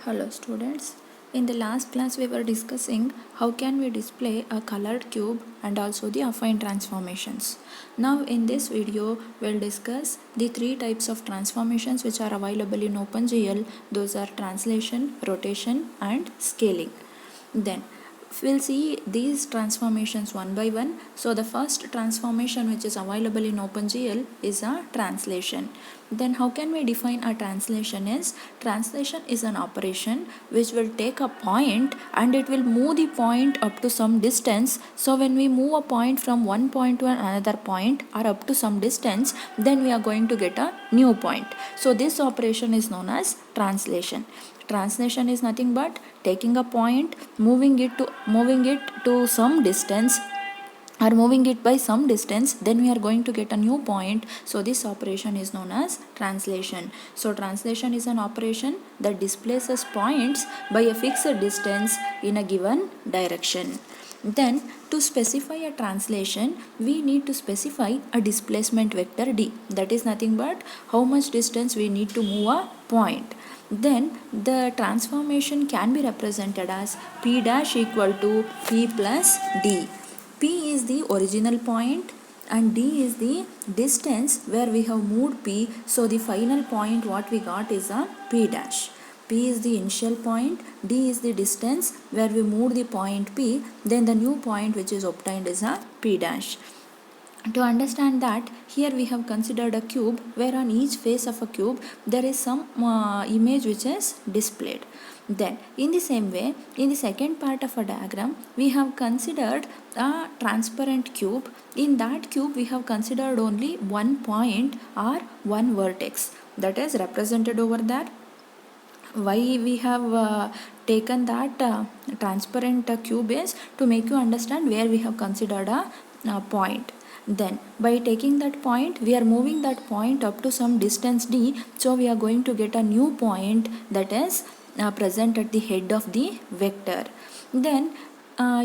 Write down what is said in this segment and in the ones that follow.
Hello students. In the last class we were discussing how can we display a colored cube and also the affine transformations. Now in this video we'll discuss the three types of transformations which are available in OpenGL. Those are translation, rotation and scaling. Then we'll see these transformations one by one. So the first transformation which is available in OpenGL is a translation. Then how can we define a translation is, translation is an operation which will take a point and it will move the point up to some distance. So when we move a point from one point to another point or up to some distance, then we are going to get a new point. So this operation is known as translation. Translation is nothing but taking a point, moving it to some distance or moving it by some distance, then we are going to get a new point. So this operation is known as translation. So translation is an operation that displaces points by a fixed distance in a given direction. Then to specify a translation, we need to specify a displacement vector d. That is nothing but how much distance we need to move a point. Then the transformation can be represented as p dash equal to p plus d. P is the original point and d is the distance where we have moved p. So the final point what we got is a p dash. P is the initial point, d is the distance where we moved the point p, then the new point which is obtained is a p dash. To understand that, here we have considered a cube where on each face of a cube there is some image which is displayed. Then in the same way, in the second part of a diagram we have considered a transparent cube. In that cube we have considered only one point or one vertex that is represented over there. Why we have taken that transparent cube is to make you understand where we have considered a point. Then by taking that point, we are moving that point up to some distance d. So we are going to get a new point that is present at the head of the vector. Then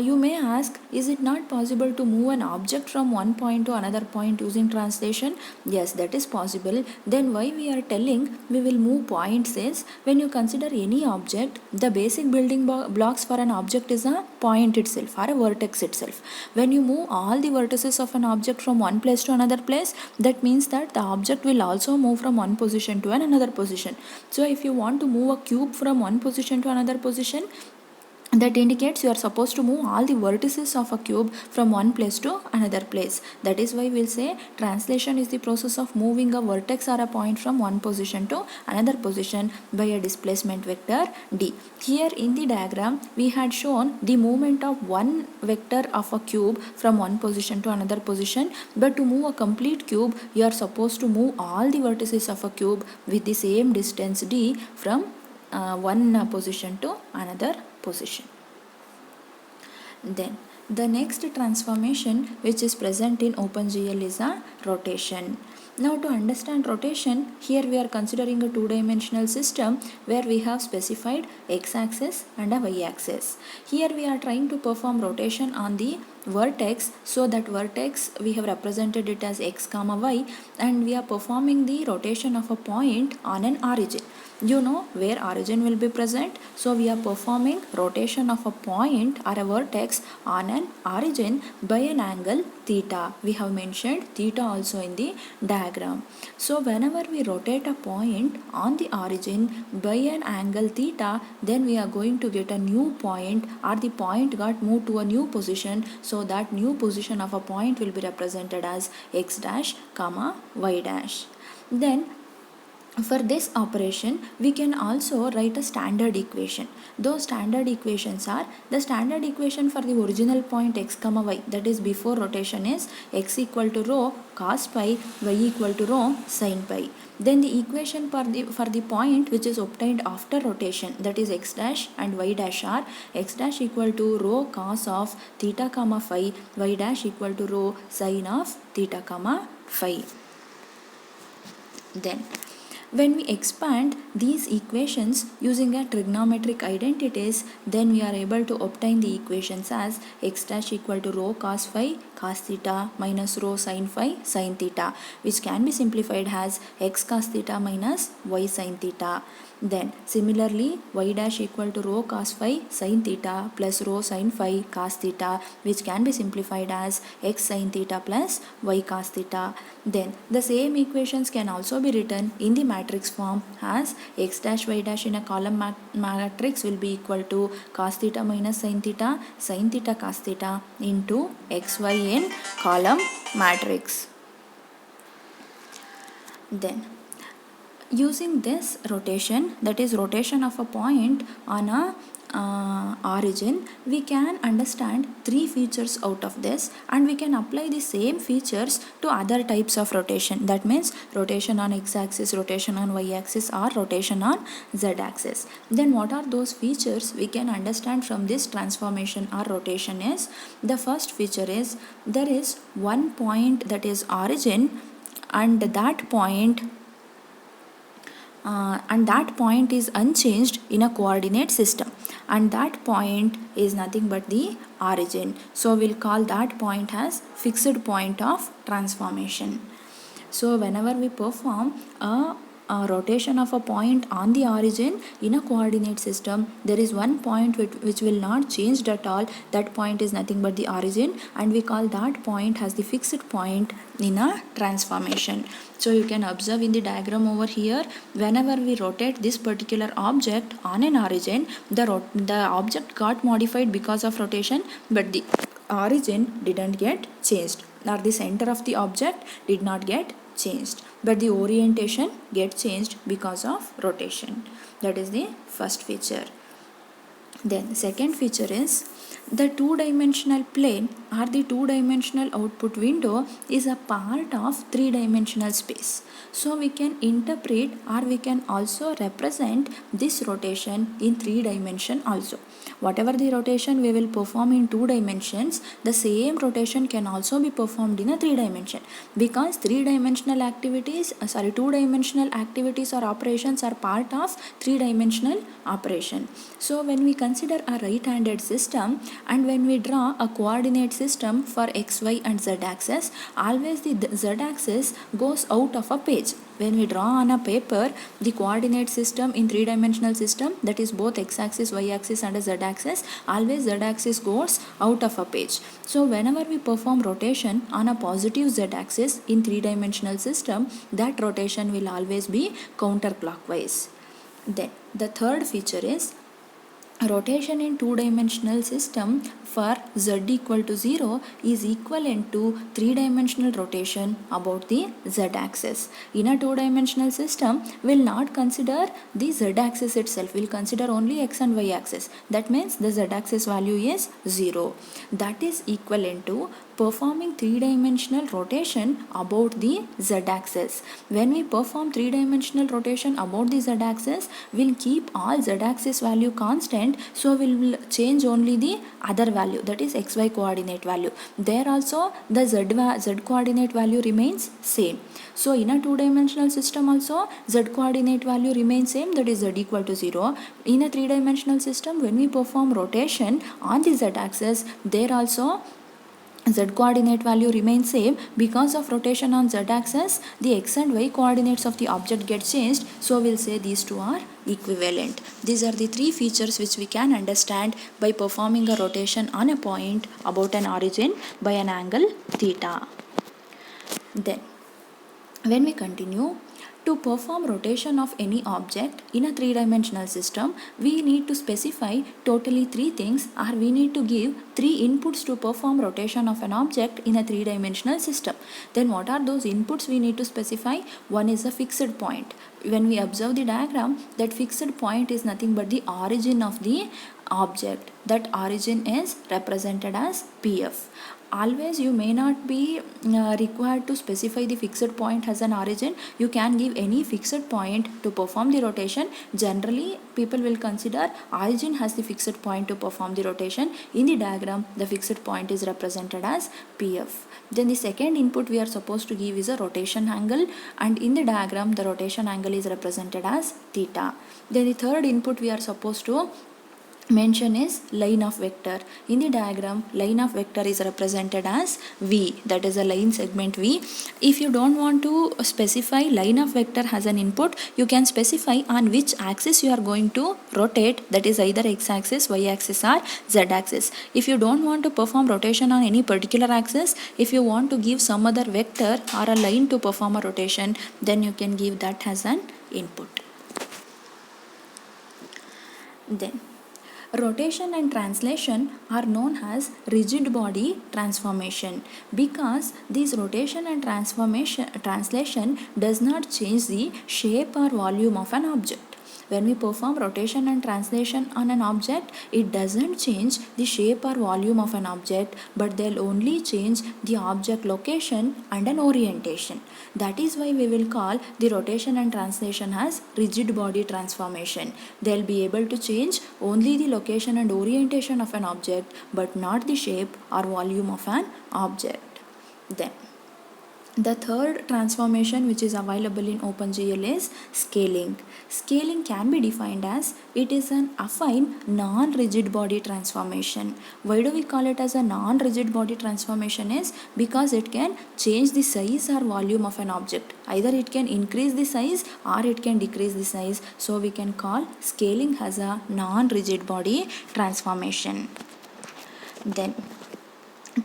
you may ask, is it not possible to move an object from one point to another point using translation? Yes, that is possible. Then why we are telling we will move points is, when you consider any object, the basic building blocks for an object is a point itself or a vertex itself. When you move all the vertices of an object from one place to another place, that means that the object will also move from one position to another position. So if you want to move a cube from one position to another position, that indicates you are supposed to move all the vertices of a cube from one place to another place. That is why we'll say translation is the process of moving a vertex or a point from one position to another position by a displacement vector d. Here in the diagram we had shown the movement of one vector of a cube from one position to another position, but to move a complete cube you are supposed to move all the vertices of a cube with the same distance d from one position to another position. Then the next transformation which is present in OpenGL is a rotation. Now to understand rotation, here we are considering a two-dimensional system where we have specified x-axis and a y-axis. Here we are trying to perform rotation on the vertex, so that vertex we have represented it as x comma y, and we are performing the rotation of a point on an origin. You know where origin will be present, so we are performing rotation of a point or a vertex on an origin by an angle theta. We have mentioned theta also in the diagram. So whenever we rotate a point on the origin by an angle theta, then we are going to get a new point, or the point got moved to a new position. So that new position of a point will be represented as x dash comma y dash. Then for this operation, we can also write a standard equation. Those standard equations are, the standard equation for the original point x comma y, that is before rotation, is x equal to rho cos pi, y equal to rho sin pi. Then the equation for the point which is obtained after rotation, that is x dash and y dash, are x dash equal to rho cos of theta comma phi, y dash equal to rho sin of theta comma phi. Then when we expand these equations using a trigonometric identities, then we are able to obtain the equations as x dash equal to rho cos phi cos theta minus rho sin phi sin theta, which can be simplified as x cos theta minus y sin theta. Then similarly y dash equal to rho cos phi sin theta plus rho sin phi cos theta, which can be simplified as x sin theta plus y cos theta. Then the same equations can also be written in the matrix form as x dash y dash in a column matrix will be equal to cos theta minus sin theta cos theta into xy in column matrix. Then using this rotation, that is rotation of a point on a origin, we can understand three features out of this, and we can apply the same features to other types of rotation. That means rotation on x-axis, rotation on y-axis, or rotation on z-axis. Then what are those features we can understand from this transformation or rotation is, the first feature is there is one point, that is origin, and that point is unchanged in a coordinate system, and that point is nothing but the origin. So we'll call that point as fixed point of transformation. So whenever we perform a rotation of a point on the origin in a coordinate system, there is one point which will not change at all. That point is nothing but the origin, and we call that point as the fixed point in a transformation. So you can observe in the diagram over here, whenever we rotate this particular object on an origin, the object got modified because of rotation, but the origin didn't get changed, or the center of the object did not get changed, but the orientation gets changed because of rotation. That is the first feature. Then second feature is the two-dimensional plane or the two-dimensional output window is a part of three-dimensional space. So we can interpret, or we can also represent this rotation in three dimension also. Whatever the rotation we will perform in two dimensions, the same rotation can also be performed in a three dimension, because two-dimensional activities or operations are part of three-dimensional operation. So when we consider a right-handed system, and when we draw a coordinate system for x, y and z axis, always the z axis goes out of a page. When we draw on a paper the coordinate system in three-dimensional system, that is both x-axis, y-axis and a z-axis, always z-axis goes out of a page. So whenever we perform rotation on a positive z-axis in three-dimensional system, that rotation will always be counterclockwise. Then the third feature is rotation in two-dimensional system for z equal to 0 is equivalent to three-dimensional rotation about the z-axis. In a two-dimensional system, we will not consider the z-axis itself, we will consider only x and y-axis. That means the z-axis value is 0. That is equivalent to performing three-dimensional rotation about the z-axis. When we perform three-dimensional rotation about the z-axis, we'll keep all z-axis value constant, so we'll change only the other value, that is xy coordinate value. There also the z coordinate value remains same. So in a two-dimensional system also z coordinate value remains same, that is z equal to 0. In a three-dimensional system, when we perform rotation on the z-axis, there also z coordinate value remains same. Because of rotation on z axis, the x and y coordinates of the object get changed, so we'll say these two are equivalent. These are the three features which we can understand by performing a rotation on a point about an origin by an angle theta. Then when we continue, to perform rotation of any object in a three-dimensional system, we need to specify totally three things, or we need to give three inputs to perform rotation of an object in a three-dimensional system. Then what are those inputs we need to specify? One is a fixed point. When we observe the diagram, that fixed point is nothing but the origin of the object. That origin is represented as PF. Always you may not be required to specify the fixed point as an origin. You can give any fixed point to perform the rotation. Generally people will consider origin has the fixed point to perform the rotation. In the diagram, the fixed point is represented as PF. Then the second input we are supposed to give is a rotation angle, and in the diagram the rotation angle is represented as theta. Then the third input we are supposed to mention is line of vector. In the diagram, line of vector is represented as V, that is a line segment V. If you don't want to specify line of vector as an input, you can specify on which axis you are going to rotate, that is either x-axis, y-axis or z-axis. If you don't want to perform rotation on any particular axis, if you want to give some other vector or a line to perform a rotation, then you can give that as an input. Then rotation and translation are known as rigid body transformation because this rotation and translation does not change the shape or volume of an object. When we perform rotation and translation on an object, it doesn't change the shape or volume of an object, but they'll only change the object location and an orientation. That is why we will call the rotation and translation as rigid body transformation. They'll be able to change only the location and orientation of an object, but not the shape or volume of an object. Then the third transformation which is available in OpenGL is scaling. Scaling can be defined as it is an affine non-rigid body transformation. Why do we call it as a non-rigid body transformation is because it can change the size or volume of an object. Either it can increase the size or it can decrease the size. So we can call scaling as a non-rigid body transformation. Then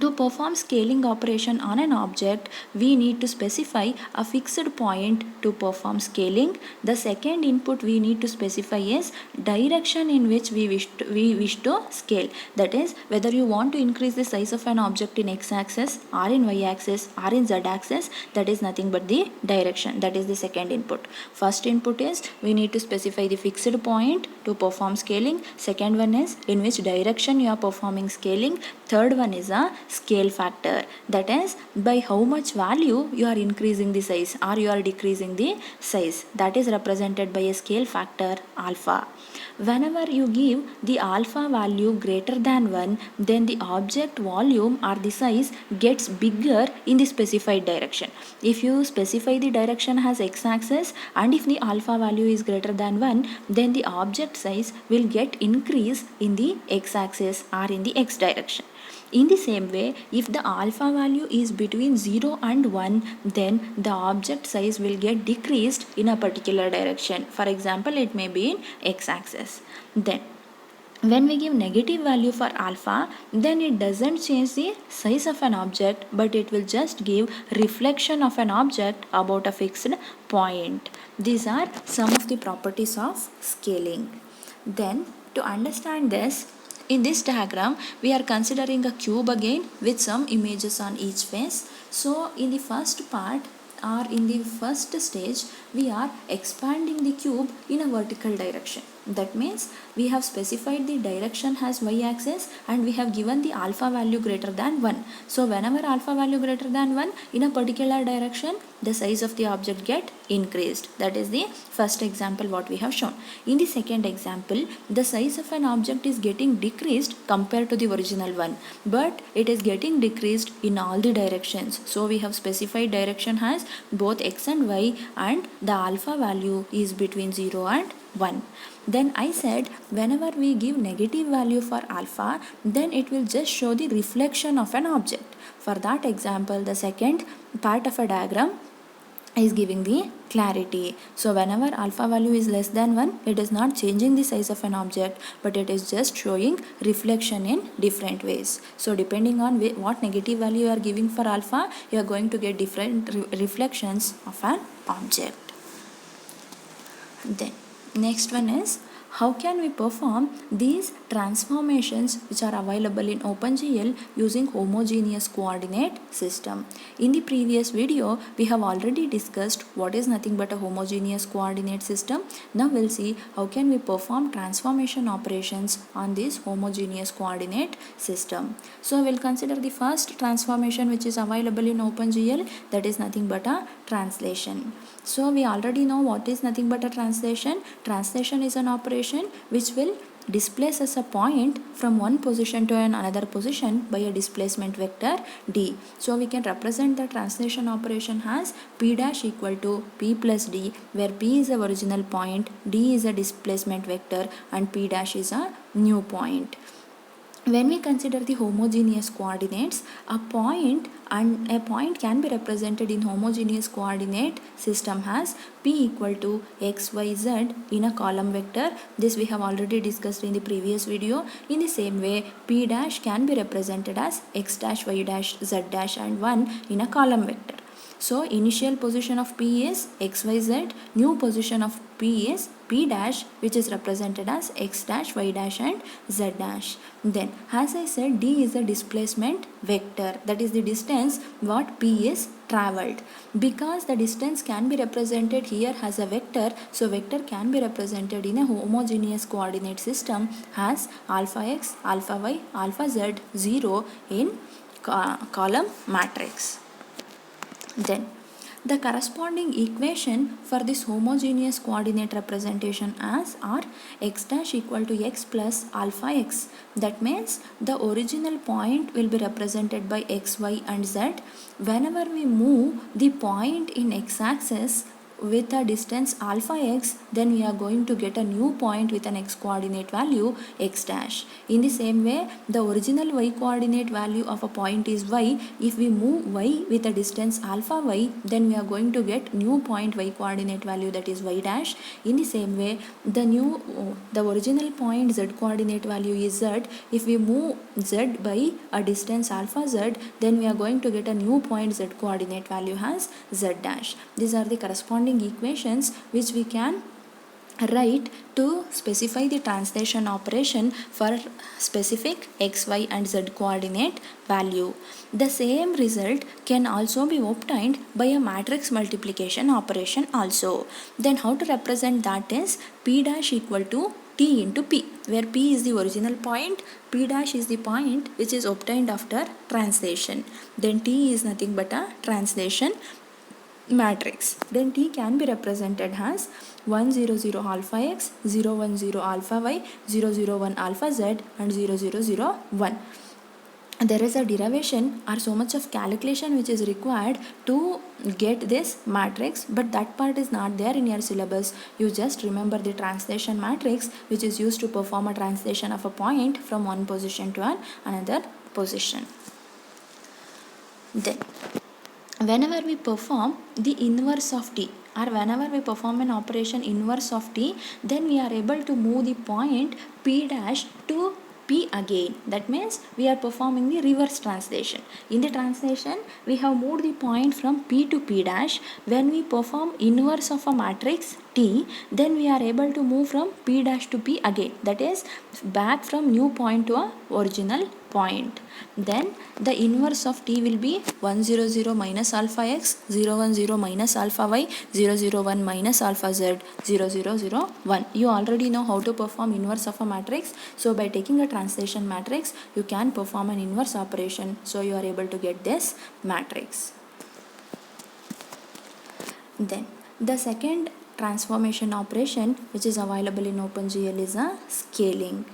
to perform scaling operation on an object, we need to specify a fixed point to perform scaling. The second input we need to specify is direction in which we wish to scale. That is, whether you want to increase the size of an object in x-axis or in y-axis or in z-axis, that is nothing but the direction. That is the second input. First input is we need to specify the fixed point to perform scaling. Second one is in which direction you are performing scaling. Third one is a scale factor, that is by how much value you are increasing the size or you are decreasing the size. That is represented by a scale factor alpha. Whenever you give the alpha value greater than 1, then the object volume or the size gets bigger in the specified direction. If you specify the direction as x-axis and if the alpha value is greater than 1, then the object size will get increased in the x-axis or in the x direction. In the same way, if the alpha value is between 0 and 1, then the object size will get decreased in a particular direction. For example, it may be in x-axis. Then when we give negative value for alpha, then it doesn't change the size of an object, but it will just give reflection of an object about a fixed point. These are some of the properties of scaling. Then to understand this, in this diagram, we are considering a cube again with some images on each face. So in the first part or in the first stage, we are expanding the cube in a vertical direction. That means we have specified the direction as y-axis and we have given the alpha value greater than 1. So whenever alpha value greater than 1 in a particular direction, the size of the object get increased. That is the first example what we have shown. In the second example, the size of an object is getting decreased compared to the original one, but it is getting decreased in all the directions. So we have specified direction as both x and y and the alpha value is between 0 and 1. Then I said whenever we give negative value for alpha, then it will just show the reflection of an object. For that example, the second part of a diagram is giving the clarity. So whenever alpha value is less than 1, it is not changing the size of an object, but it is just showing reflection in different ways. So depending on what negative value you are giving for alpha, you are going to get different reflections of an object. Then next one is how can we perform these transformations which are available in OpenGL using homogeneous coordinate system. In the previous video, we have already discussed what is nothing but a homogeneous coordinate system. Now we'll see how can we perform transformation operations on this homogeneous coordinate system. So we'll consider the first transformation which is available in OpenGL, that is nothing but a translation. So we already know what is nothing but a translation. Translation is an operation which will displaces a point from one position to another position by a displacement vector d. So we can represent the translation operation as p dash equal to p plus d, where p is the original point, d is a displacement vector, and p dash is a new point. When we consider the homogeneous coordinates, a point can be represented in homogeneous coordinate system as p equal to x, y, z in a column vector. This we have already discussed in the previous video. In the same way, p dash can be represented as x dash, y dash, z dash and 1 in a column vector. So initial position of P is xyz, new position of P is P dash, which is represented as x dash, y dash and z dash. Then as I said, D is the displacement vector, that is the distance what P is travelled. Because the distance can be represented here as a vector, so vector can be represented in a homogeneous coordinate system as alpha x, alpha y, alpha z, 0 in column matrix. Then the corresponding equation for this homogeneous coordinate representation as are x dash equal to x plus alpha x. That means the original point will be represented by x, y and z. Whenever we move the point in x-axis with a distance alpha x, then we are going to get a new point with an x coordinate value x dash. In the same way, the original y coordinate value of a point is y. If we move y with a distance alpha y, then we are going to get new point y coordinate value, that is y dash. In the same way, the original point z coordinate value is z. If we move z by a distance alpha z, then we are going to get a new point z coordinate value as z dash. These are the corresponding equations which we can write to specify the translation operation for specific x, y and z coordinate value. The same result can also be obtained by a matrix multiplication operation also. Then how to represent that is p dash equal to t into p, where p is the original point, p dash is the point which is obtained after translation. Then t is nothing but a translation matrix. Then T can be represented as 1 0 0 alpha x, 0 1 0 alpha y, 0 0 1 alpha z and 0 0 0 1. There is a derivation or so much of calculation which is required to get this matrix, but that part is not there in your syllabus. You just remember the translation matrix which is used to perform a translation of a point from one position to another position. Then whenever we perform the inverse of t, or whenever we perform an operation inverse of t, then we are able to move the point p dash to p again. That means we are performing the reverse translation. In the translation, we have moved the point from p to p dash. When we perform inverse of a matrix t, then we are able to move from p dash to p again, that is back from new point to a original point. Then the inverse of t will be 1 0 0 minus alpha x, 0 1 0 minus alpha y, 0 0 1 minus alpha z, 0 0 0 1. You already know how to perform inverse of a matrix. So by taking a translation matrix, you can perform an inverse operation. So you are able to get this matrix. Then the second transformation operation which is available in OpenGL is a scaling.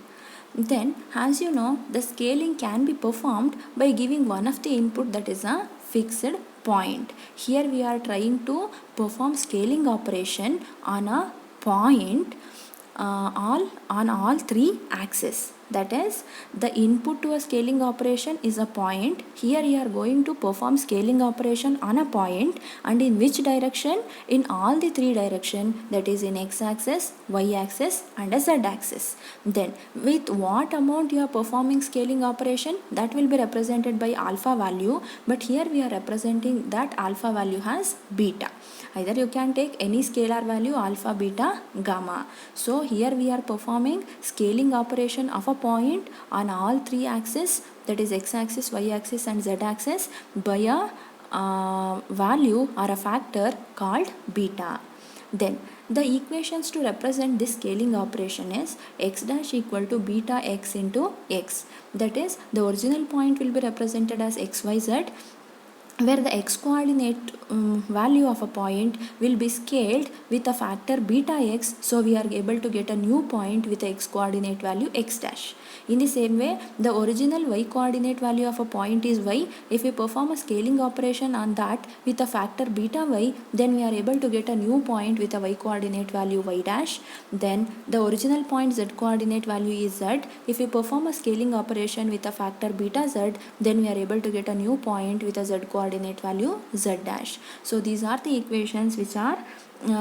Then as you know, the scaling can be performed by giving one of the input, that is a fixed point. Here we are trying to perform scaling operation on a point on all three axes. That is, the input to a scaling operation is a point. Here you are going to perform scaling operation on a point, and in which direction? In all the three directions, that is in x-axis, y-axis and a z-axis. Then with what amount you are performing scaling operation, that will be represented by alpha value, but here we are representing that alpha value as beta. Either you can take any scalar value, alpha, beta, gamma. So here we are performing scaling operation of a point on all three axes, that is x-axis, y-axis and z-axis, by a value or a factor called beta. Then the equations to represent this scaling operation is x dash equal to beta x into x. That is, the original point will be represented as xyz. where the x coordinate value of a point will be scaled with a factor beta x, so we are able to get a new point with the x coordinate value x dash. In the same way, the original y coordinate value of a point is y. If we perform a scaling operation on that with a factor beta y, then we are able to get a new point with a y coordinate value y dash. Then the original point z coordinate value is z. If we perform a scaling operation with a factor beta z, then we are able to get a new point with a z coordinate value z dash. So these are the equations which are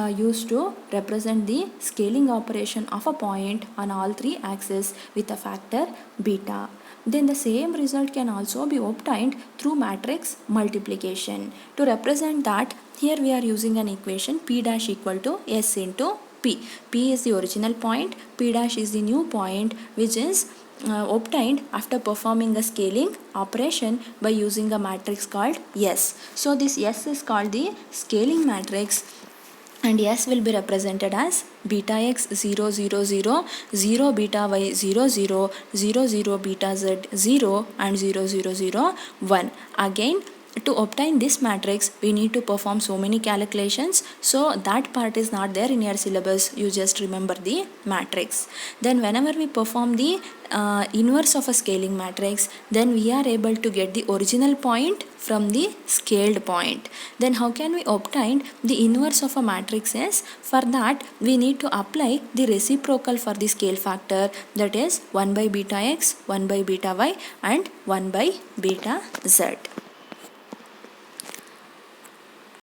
used to represent the scaling operation of a point on all three axes with a factor beta. Then the same result can also be obtained through matrix multiplication. To represent that, here we are using an equation p dash equal to s into p. P is the original point, p dash is the new point which is obtained after performing a scaling operation by using a matrix called S. So this S is called the scaling matrix, and S will be represented as beta x 0 0 0 0 beta y 0 0 0 0 beta z 0 and 0 0 0 1. Again, to obtain this matrix we need to perform so many calculations, so that part is not there in your syllabus. You just remember the matrix. Then whenever we perform the inverse of a scaling matrix, then we are able to get the original point from the scaled point. Then how can we obtain the inverse of a matrix is, for that we need to apply the reciprocal for the scale factor, that is 1 by beta x, 1 by beta y and 1 by beta z.